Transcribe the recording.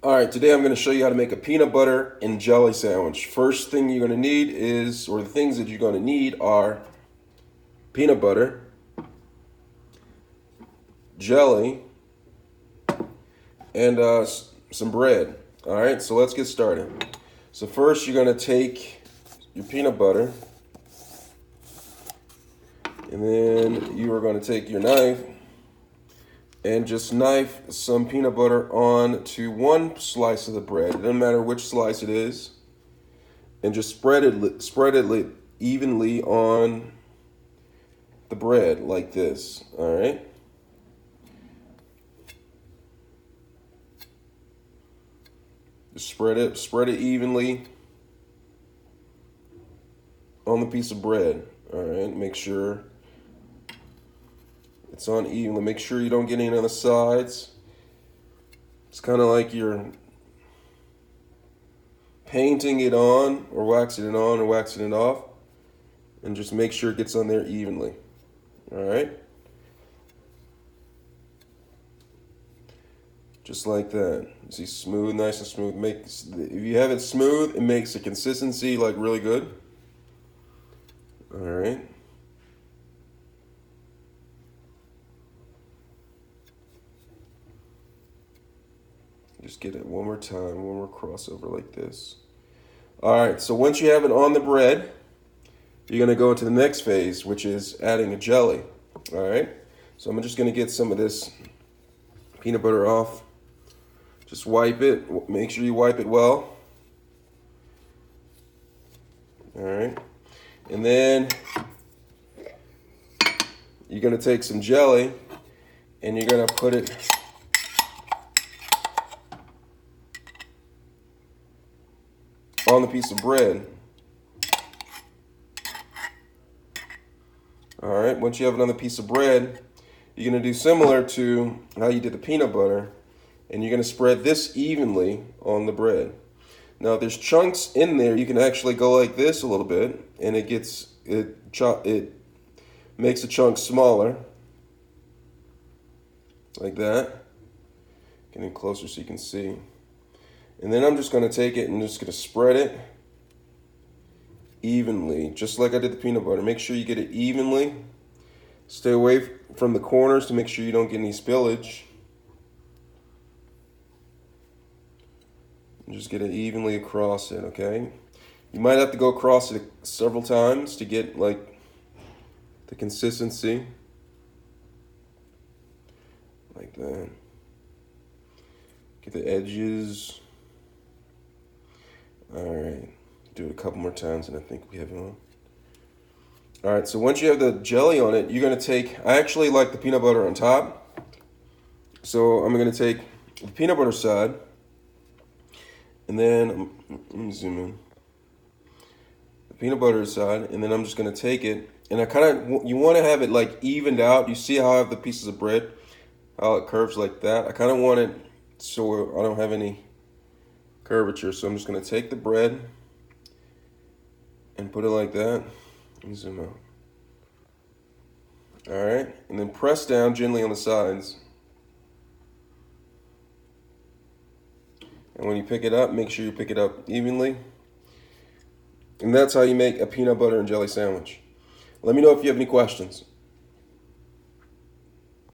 All right, today I'm going to show you how to make a peanut butter and jelly sandwich. First thing you're going to need is, or the things that you're going to need are peanut butter, jelly, and some bread. All right, so let's get started. So first you're going to take your peanut butter, and then you are going to take your knife and just knife some peanut butter on to one slice of the bread. It doesn't matter which slice it is. And just spread it evenly on the bread like this. All right. Just spread it evenly on the piece of bread. All right. Make sure it's on evenly. Make sure you don't get any on the sides. It's kind of like you're painting it on or waxing it on or waxing it off, and just make sure it gets on there evenly. All right, just like that. You see, smooth, nice and smooth. If you have it smooth, it makes the consistency like really good. All right. Just get it one more time, one more crossover like this. All right, so once you have it on the bread, you're gonna go into the next phase, which is adding a jelly. All right, so I'm just gonna get some of this peanut butter off. Just wipe it, make sure you wipe it well. All right, and then you're gonna take some jelly and you're gonna put it on the piece of bread. All right, once you have it on the piece of bread, you're gonna do similar to how you did the peanut butter, and you're gonna spread this evenly on the bread. Now, if there's chunks in there, you can actually go like this a little bit, and it makes the chunks smaller, like that. Getting closer so you can see. And then I'm just gonna take it and just gonna spread it evenly, just like I did the peanut butter. Make sure you get it evenly. Stay away from the corners to make sure you don't get any spillage. And just get it evenly across it, okay? You might have to go across it several times to get like the consistency. Like that. Get the edges. All right, do it a couple more times and I think we have it on. All right, so once you have the jelly on it, you're gonna take, I actually like the peanut butter on top. So I'm gonna take the peanut butter side, and then, let me zoom in. The peanut butter side, and then I'm just gonna take it, and you wanna have it like evened out. You see how I have the pieces of bread, how it curves like that? I kinda want it so I don't have any curvature. So I'm just going to take the bread and put it like that. Let me zoom out. All right, and then press down gently on the sides. And when you pick it up, make sure you pick it up evenly. And that's how you make a peanut butter and jelly sandwich. Let me know if you have any questions.